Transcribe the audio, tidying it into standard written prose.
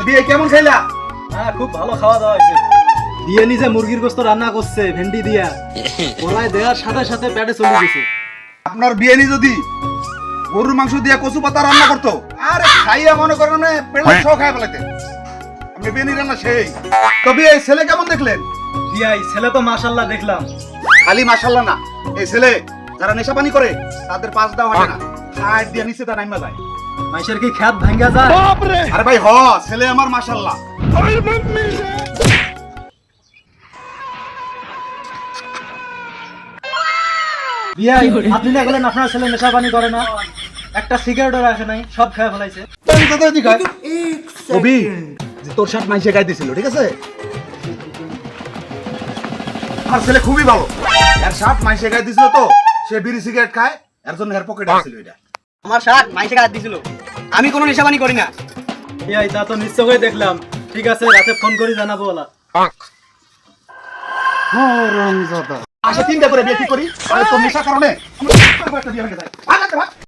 বিয়ে কেমন খাইলা? হ্যাঁ, খুব ভালো খাওয়া দাওয়া হয়েছে। দিয়ে নিজে মুরগির গোস্ত রান্না করছে ভেন্ডি দিয়া, কলাই দেওয়ার সাথে সাথে পেটে চলে গেছে। আপনার বিয়ে নি যদি গরুর মাংস দিয়ে কচু পাতা রান্না করতো, আরে খাইয়া মনে করেন না পেলে সহ খাই ফেলাইতে। আপনি বিয়ে নি রান্না সেই। তবে এই ছেলে কেমন দেখলেন? বিয়াই ছেলে তো মাশাআল্লাহ দেখলাম। খালি মাশাআল্লাহ না, এই ছেলে যারা নেশা পানি করে তাদের পাঁচ দাও হাঁটে না, হাত দিয়ে নিচে তা নাইমা যায়। মাইশের কি খ্যাত ভাঙ্গা যায়? আরে ভাই হ, ছেলে আমার মাশাআল্লাহ। বিয়াই আপনি না বলেন আপনার ছেলে নেশা পানি করে না, একটা সিগারেটও রাখে নাই, সব খেয়ে ফেলাইছে। কবি যে তোর শার্ট মাইসে গায়ে দিছিল, ঠিক আছে? আমার ছেলে খুবই ভালো, এর শার্ট মাইসে গায়ে দিছিল তো, সে বিড়ি সিগারেট খায়, এর জন্য এর পকেটে আছিল এটা। আমার শার্ট মাইসে গায়ে দিছিল, আমি কোনো নেশাবানি করি না। বিয়াই তা তো নিশ্চয়ই দেখলাম। ঠিক আছে, রাতে ফোন করে জানাবো ওলা। আসে তিনটা করে বিয়ে ঠিক করি, আরে তোর নেশার কারণে আমার একটা বিয়ে হয়ে যায়।